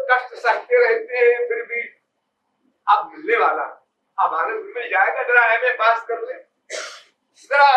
कष्ट सहते रहते हैं फिर भी अब मिलने वाला, अब आनंद मिल जाएगा। जरा एमए पास कर ले, जरा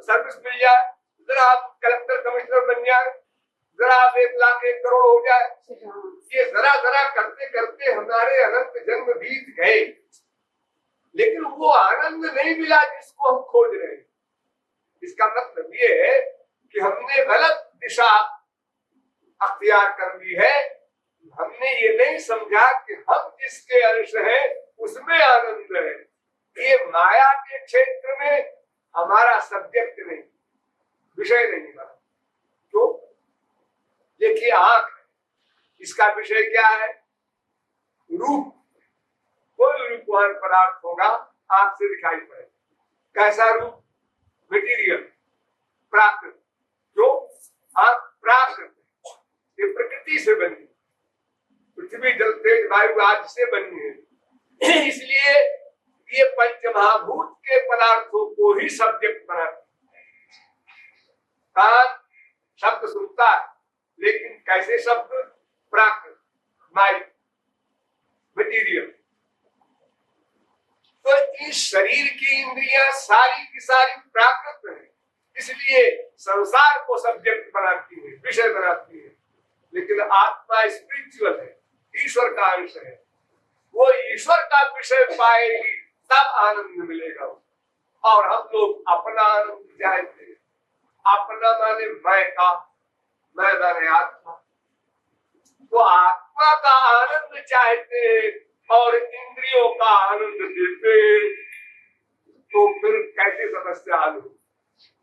सर्विस मिल जाए, जरा आप कलेक्टर कमिश्नर बन जाए, जरा आप 1 लाख 1 करोड़ हो जाए, ये जरा जरा करते करते हमारे अनंत जन्म बीत गए, लेकिन वो आनंद नहीं मिला जिसको हम खोज रहे हैं। इसका मतलब ये है कि हमने गलत दिशा अख्तियार कर ली है। हमने ये नहीं समझा कि हम जिसके अंश हैं उसमें आनंद है। ये माया के क्षेत्र में हमारा सब्जेक्ट नहीं, विषय नहीं बना। तो देखिए आंख, इसका विषय क्या है? रूप। कोई रूपवान पदार्थ होगा आंख से दिखाई पड़े। कैसा रूप? मटीरियल, प्राकृत। जो आंख प्राकृत, ये प्रकृति से बनी, पृथ्वी जल तेज वायु आदि से बनी है। इसलिए ये पंचमहाभूत के पदार्थों को ही सब्जेक्ट बनाते हैं। कान शब्द सुनता है, लेकिन कैसे शब्द? प्राकृत, माइक, मटीरियल। तो इस शरीर की इंद्रियां सारी की सारी प्राकृत है, इसलिए संसार को सब्जेक्ट बनाती है, विषय बनाती है। लेकिन आत्मा स्पिरिचुअल है, ईश्वर का अंश है। वो ईश्वर का विषय पाएगी तब आनंद मिलेगा। और हम लोग अपना आनंद चाहते हैं। अपना माने मैं का, मैं माने आत्मा। तो आत्मा का आनंद चाहते हैं और इंद्रियों का आनंद देते हैं, तो फिर कैसे समस्या हल हो?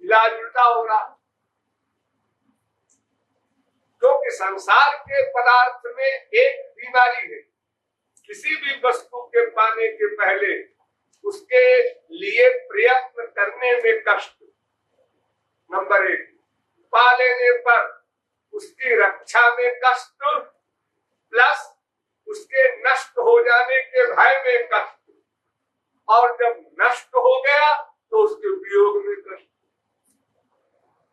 इलाज उल्टा हो रहा। क्योंकि संसार के पदार्थ में एक बीमारी है। किसी भी वस्तु के पाने के पहले उसके लिए प्रयत्न करने में कष्ट, नंबर 1। पा लेने पर उसकी रक्षा में कष्ट, प्लस उसके नष्ट हो जाने के भय में कष्ट, और जब नष्ट हो गया तो उसके वियोग में कष्ट।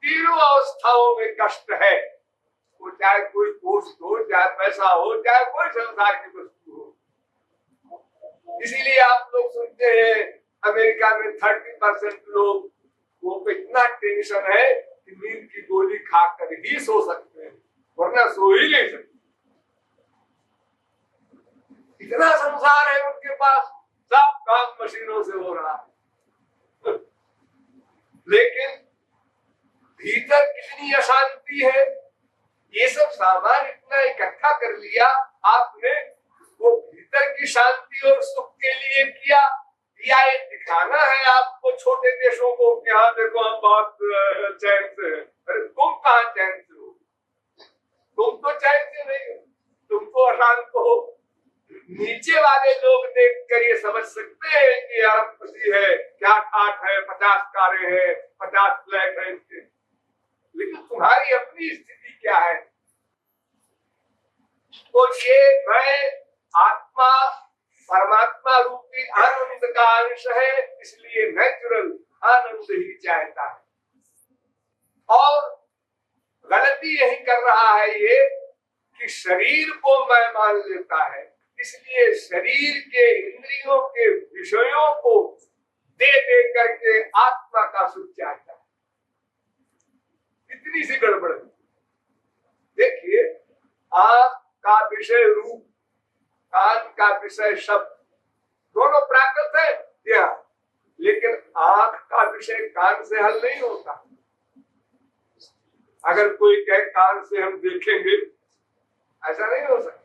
तीनों अवस्थाओं में कष्ट है। वो चाहे कोई पोस्ट हो, चाहे पैसा हो, चाहे कोई संसार की वस्तु हो। इसीलिए आप लोग सुनते हैं अमेरिका में 30% लोग वो पे इतना टेंशन है कि नींद की गोली खाकर ही सो सकते हैं, वरना सो ही नहीं सकते। इतना संसार है उनके पास, सब काम मशीनों से हो रहा है। लेकिन भीतर कितनी अशांति है। ये सब सामान इतना इकट्ठा कर लिया आपने, वो भीतर की शांति और सुख के लिए किया, या ये दिखाना है आपको छोटे देशों को कि हाँ देखो हम बहुत चैन से हैं। अरे तुम कहाँ चैन से हो? तुम तो चैन से नहीं हो, तुम तो अशांत हो। नीचे वाले लोग देखकर ये समझ सकते हैं कि अरबपति है, क्या ठाठ है, 50 कारें हैं, 50 फ्लैट है इसके, लेकिन तुम्हारी अपनी स्थिति क्या है? तो ये मैं आत्मा परमात्मा रूपी आनंद का अंश है, इसलिए नेचुरल आनंद ही चाहता है। और गलती यही कर रहा है ये कि शरीर को मैं मान लेता है, इसलिए शरीर के इंद्रियों के विषयों को दे दे करके आत्मा का सुख चाहता है। इतनी सी गड़बड़। देखिए, आंख का विषय रूप, कान का विषय शब्द, दोनों प्राकृत है क्या? लेकिन आंख का विषय कान से हल नहीं होता। अगर कोई कहे कान से हम देखेंगे, ऐसा नहीं हो सकता।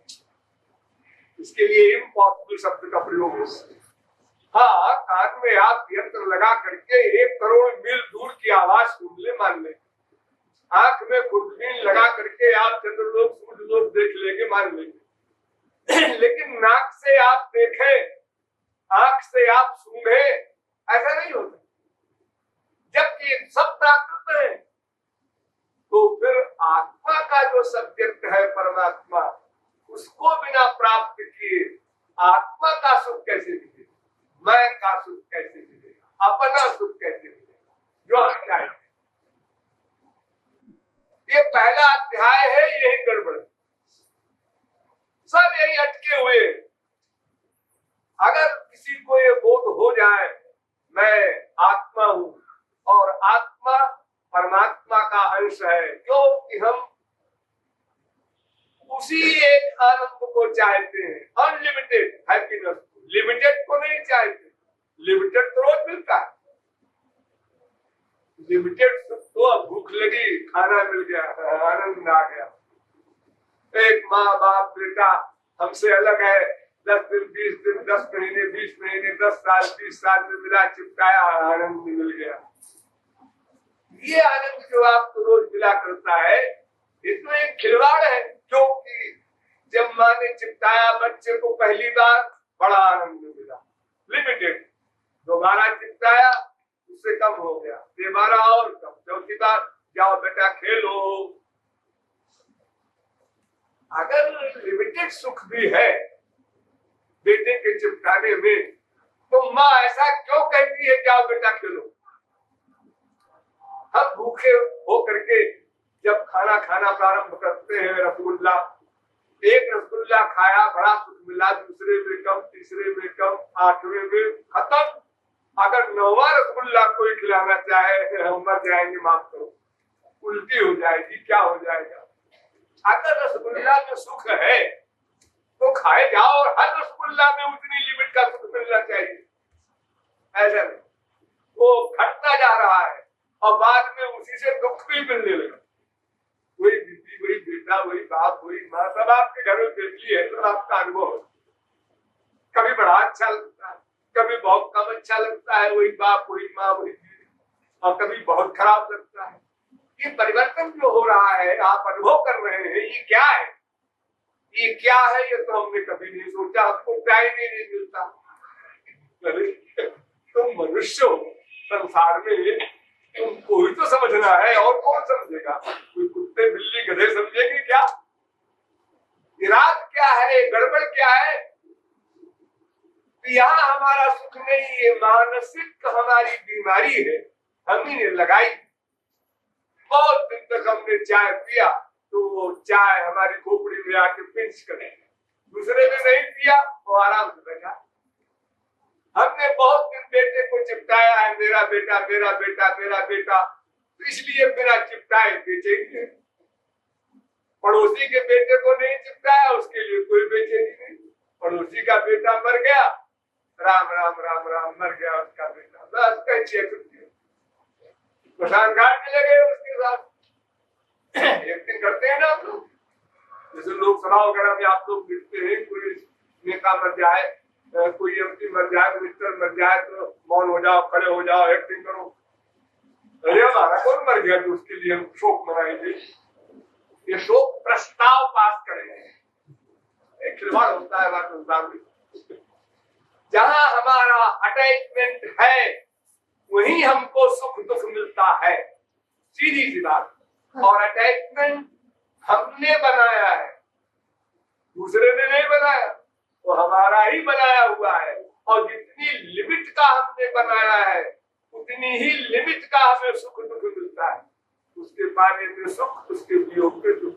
इसके लिए इम्पॉसिबल शब्द का प्रयोग हो सकता। हाँ, कान में आप यंत्र लगा करके 1 करोड़ मील दूर की आवाज सुन ले, मान ले। आंख में खुर्दबीन लगा करके आप चंद्रलोक सूर्यलोक देख लेंगे, मान लेंगे। लेकिन नाक से आप देखें, आंख से आप सूंघे, ऐसा नहीं होता। जबकि सब प्राकृत है, तो फिर आत्मा का जो सब्जेक्ट है परमात्मा, उसको बिना प्राप्त किए आत्मा का सुख कैसे मिलेगा? मैं का सुख कैसे मिलेगा? अपना सुख कैसे मिलेगा? जो हम चाहते। ये पहला अध्याय है, यही गड़बड़। उसी एक आनंद को चाहते हैं, अनलिमिटेड हैप्पीनेस, लिमिटेड को नहीं चाहते। लिमिटेड तो रोज मिलता है, लिमिटेड तो भूख लगी खाना मिल गया, आनंद आ गया। एक माँ बाप बेटा हमसे अलग है, 10 दिन 20 दिन 10 महीने 20 महीने 10 साल 20 साल में मिला चिपकाया, आनंद मिल गया। ये आनंद जो आपको रोज मिला करता है, इसमें एक खिलवाड़ है, क्योंकि जब माँ ने चिपकाया बच्चे को पहली बार, बड़ा आनंद मिला, लिमिटेड। दोबारा चिपकाया, उससे कम हो गया, दोबारा और कम, चौथी बार जाओ बेटा खेलो। अगर लिमिटेड सुख भी है बेटे के चिपकाने में, तो माँ ऐसा क्यों कहती है जाओ बेटा खेलो? हम भूखे हो करके जब खाना खाना प्रारंभ करते हैं, रसगुल्ला, एक रसगुल्ला खाया, बड़ा सुख मिला, दूसरे में कम, तीसरे में कम, 8वें में खत्म। अगर 9वां रसगुल्ला कोई खिलाना चाहे, हम मर जाएंगे, माफ करो, उल्टी हो जाएगी, क्या हो जाएगा? अगर रसगुल्ला में सुख है तो खाए जाओ, और हर रसगुल्ला में उतनी लिमिट का सुख मिलना चाहिए। ऐसा नहीं, वो घटता जा रहा है और बाद में उसी से दुख भी मिलने लगा। वही बीबी, वही बेटा, वही बाप, वही माँ, सब आपके घर में बेटी है, सब आपका अनुभव है। कभी बड़ा अच्छा लगता है, कभी बहुत कम अच्छा लगता है, वही बाप, वही माँ, वही बीवी, और कभी बहुत खराब लगता है। ये परिवर्तन जो हो रहा है, आप अनुभव कर रहे हैं, ये क्या है? ये क्या है? ये तो हमने कभी नहीं सोचा, हमको टाइम ही नहीं मिलता। तुम मनुष्य हो, संसार में तुमको ही तो समझना है, और कौन समझेगा? कोई कुत्ते बिल्ली गधे समझेंगे क्या? इराद क्या है, गड़बड़ क्या है? यहाँ हमारा सुख नहीं, ये मानसिक हमारी बीमारी है, हम ही ने लगाई। बहुत दिन तक हमने चाय पिया तो वो चाय हमारी खोपड़ी में आके पिंच करे, दूसरे ने नहीं पिया वो आराम से बैठा। हमने बहुत दिन बेटे को चिपकाया है, मेरा बेटा, मेरा बेटा, मेरा बेटा, तो इसलिए बिना चिपकाए बेचैनी है। पड़ोसी के बेटे को नहीं चिपकाया, उसके लिए कोई बेचैनी नहीं। पड़ोसी का बेटा मर गया, राम राम राम राम, मर गया उसका बेटा, बस कैसे प्रशांत घाट में लगे उसके साथ। एक दिन करते हैं ना आप लोग, जैसे लोकसभा वगैरह में आप लोग देखते हैं, कोई नेता मर जाए, कोई एमपी मर जाए, मिनिस्टर मर जाए, तो मौन हो जाओ, खड़े हो जाओ, एक्टिंग करो। अरे हमारा कौन मर गया तो उसके लिए हम शोक मनाएंगे? ये शोक प्रस्ताव पास करेंगे। एक खिलवाड़ होता है संसार में। जहां हमारा अटैचमेंट है वहीं हमको सुख दुख मिलता है, सीधी सी बात। और अटैचमेंट हमने बनाया है, दूसरे ने नहीं बनाया, वो हमारा ही बनाया हुआ है। और जितनी लिमिट का हमने बनाया है, उतनी ही लिमिट का हमें सुख दुख मिलता है। उसके पाने में सुख, उसके वियोग में दुख।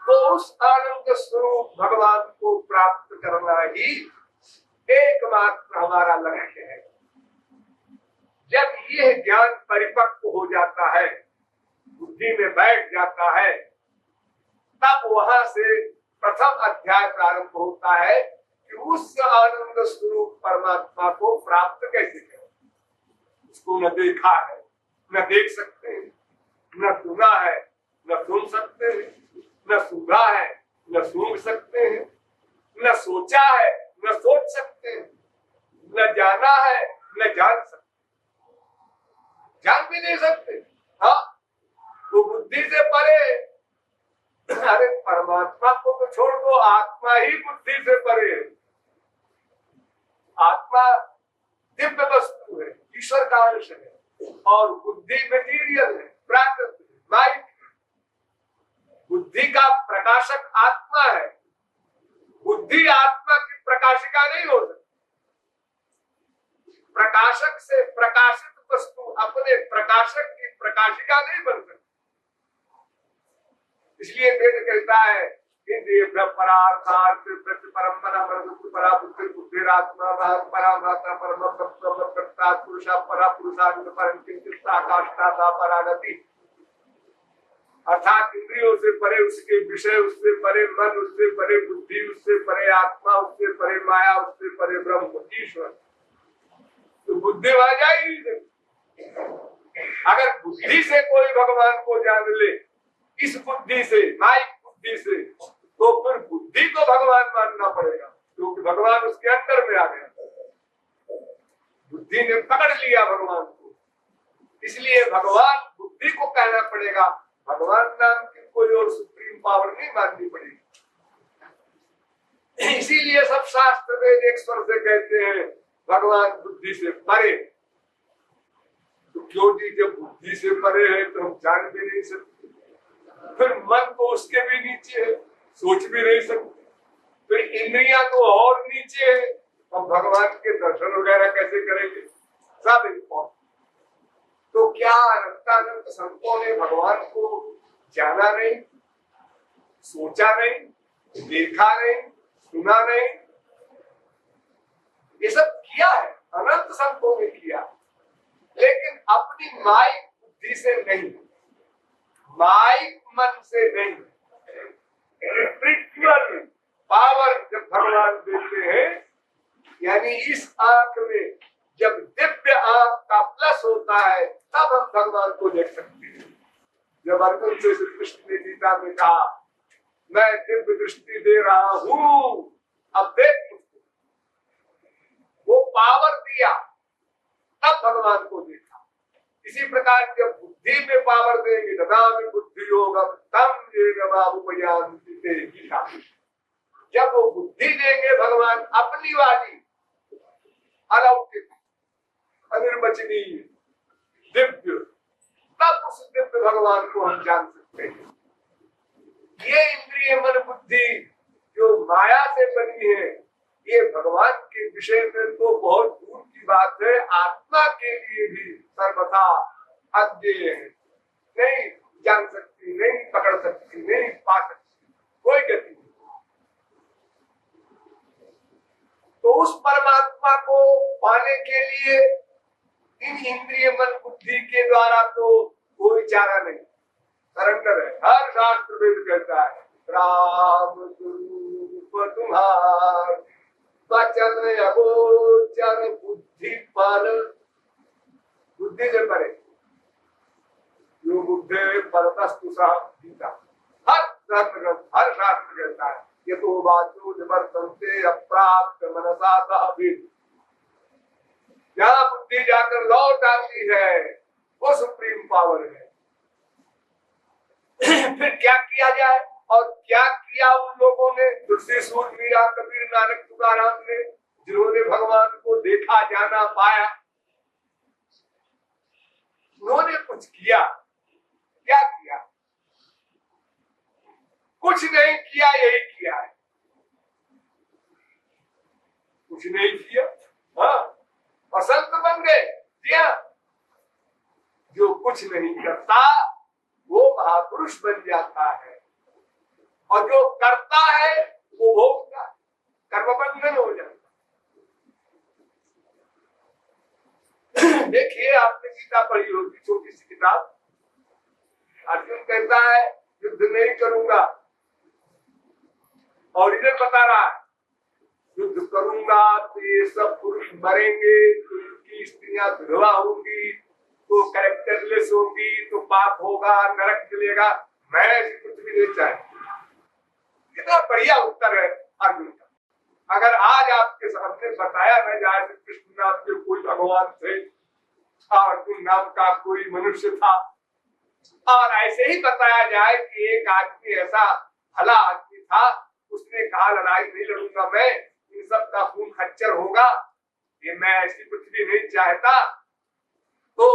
तो उस आनंद स्वरूप भगवान को प्राप्त करना ही एकमात्र हमारा लक्ष्य है। जब यह ज्ञान परिपक्व हो जाता है, बुद्धि में बैठ जाता है, तब वहां से प्रथम अध्याय प्रारंभ होता है कि उस आनंद स्वरूप परमात्मा को प्राप्त कैसे करें। उसको न देखा है, न देख सकते हैं, न सुना है, न सुन सकते हैं, न सूंघा है, न सूंघ सकते हैं, न सोचा है, न सोच सकते हैं, न जाना है, न जान सकते, जान भी नहीं सकते। हाँ, वो बुद्धि से परे। अरे परमात्मा को तो छोड़ दो, आत्मा ही बुद्धि से परे है। आत्मा दिव्य वस्तु है, ईश्वर का अंश है, और बुद्धि मटीरियल है, प्राकृत है, माइक। बुद्धि का प्रकाशक आत्मा है, बुद्धि आत्मा की प्रकाशिका नहीं हो सकती। प्रकाशक से प्रकाशित वस्तु अपने प्रकाशक की प्रकाशिका नहीं बन सकती। इसलिए वेद कहता है इंद्रिय परार्थार्थ परम्परा परा बुद्धि बुद्धिरात्मा परा भाता परम कर्ता पुरुषा परा पुरुषार्थ परम किंचित आकाशता परागति। अर्थात इंद्रियों से परे उसके विषय, उससे परे मन, उससे परे बुद्धि, उससे परे आत्मा, उससे परे माया, उससे परे ब्रह्म ईश्वर। तो बुद्धि वहां जा ही नहीं सकती। अगर बुद्धि से कोई भगवान को जान ले, इस बुद्धि से, माइक बुद्धि से, तो फिर बुद्धि को भगवान मानना पड़ेगा, क्योंकि भगवान उसके अंदर में आ गया। बुद्धि ने पकड़ लिया भगवान को, इसलिए भगवान बुद्धि को कहना पड़ेगा। भगवान नाम की कोई और सुप्रीम पावर नहीं माननी पड़ेगी। इसीलिए सब शास्त्र वेद एक स्वर से कहते हैं भगवान बुद्धि से परे। तो क्यों जी, जब बुद्धि से परे है तो हम जान भी नहीं सकते, फिर मन तो उसके भी नीचे है, सोच भी नहीं सकते, फिर इंद्रियां तो और नीचे है, हम भगवान के दर्शन वगैरह कैसे करेंगे? सब इम्पोर्टेंट। तो क्या अनंतानंद संतों ने भगवान को जाना नहीं, सोचा नहीं, देखा नहीं, सुना नहीं? ये सब किया है, अनंत संतों ने किया, लेकिन अपनी माइक बुद्धि से नहीं, माइक मन से नहीं। स्पिरिचुअल पावर जब भगवान देते हैं, यानी इस आंख में जब दिव्य आंख का प्लस होता है, तब हम भगवान को देख सकते हैं। जब अर्जुन से श्री कृष्ण ने गीता में कहा, मैं दिव्य दृष्टि दे रहा हूं, अब देख मुझको, वो पावर दिया, तब भगवान को देखा। इसी प्रकार जब बुद्धि में पावर देंगे, तदा में बुद्धि होगा तम ये बाबूपयांते गीता। जब वो बुद्धि देंगे भगवान अपनी वाली, अलौकिक, अनिर्वचनीय, दिव्य, तब उस दिव्य भगवान को हम जान सकते हैं। ये इंद्रिय मन बुद्धि जो माया से बनी है, ये भगवान के विषय में तो बहुत दूर की बात है, आत्मा के लिए भी सर्वथा अज्ञेय है, नहीं जान सकती, नहीं पकड़ सकती, नहीं पा सकती, कोई गति नहीं। तो उस परमात्मा को पाने के लिए इन इंद्रिय मन बुद्धि के द्वारा तो कोई चारा नहीं, सरेंडर है। हर शास्त्र वेद कहता है, राम स्वरूप तुम्हार वचन अगोचर बुद्धि पर, बुद्धि से परे, जो बुद्धि परतस्तु सा गीता। हर धर्म ग्रंथ, हर शास्त्र कहता है, ये तो बातों निवर्तन्ते अप्राप्त मनसा सह विद। जहाँ बुद्धि जाकर लौट आती है, वो सुप्रीम पावर है। फिर क्या किया जाए, और क्या किया उन लोगों ने, तुलसी, सूर, मीरा, कबीर, नानक, तुकाराम ने, जिन्होंने भगवान को देखा, जाना, पाया? उन्होंने कुछ किया? क्या किया? कुछ नहीं किया, यही किया है, कुछ नहीं किया। हाँ, और संत बन गए, दिया। जो कुछ नहीं करता वो महापुरुष बन जाता है, और जो करता है वो भोगता है, कर्मबंधन हो जाता है। देखिए, आपने गीता पढ़ी होगी, छोटी सी किताब। अर्जुन कहता है युद्ध नहीं करूंगा, और इधर बता रहा है युद्ध करूंगा तो ये सब पुरुष मरेंगे, तो इनकी स्त्रियां विधवा होंगी, तो कैरेक्टरलेस होगी, तो पाप होगा, नरक चलेगा, मैं ऐसी कुछ भी नहीं चाहती। कितना बढ़िया उत्तर है अर्जुन का। अगर आज आपके सामने बताया न जाए कि कृष्ण नाम के कोई भगवान थे, अर्जुन नाम का कोई मनुष्य था, और ऐसे ही बताया जाए कि एक आदमी ऐसा भला आदमी था, उसने कहा लड़ाई नहीं लड़ूंगा मैं, इन सब का खून खच्चर होगा, ये मैं ऐसी कुछ भी नहीं चाहता, तो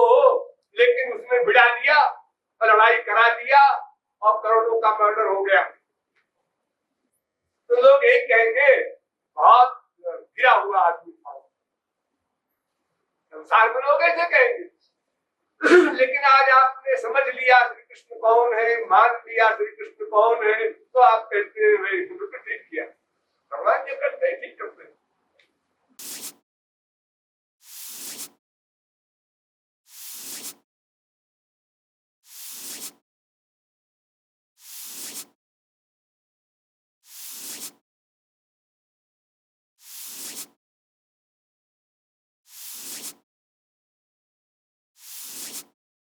लेकिन उसने भिड़ा दिया और लड़ाई करा दिया और करोड़ों का मर्डर हो गया, तो लोग एक कहेंगे बहुत गिरा हुआ आदमी था, संसार में लोग ऐसे कहेंगे। लेकिन आज आपने समझ लिया श्री कृष्ण कौन है, मान लिया श्री कृष्ण कौन है, तो आप कहते हैं भाई ठीक किया, भगवान जो करते हैं ठीक करते।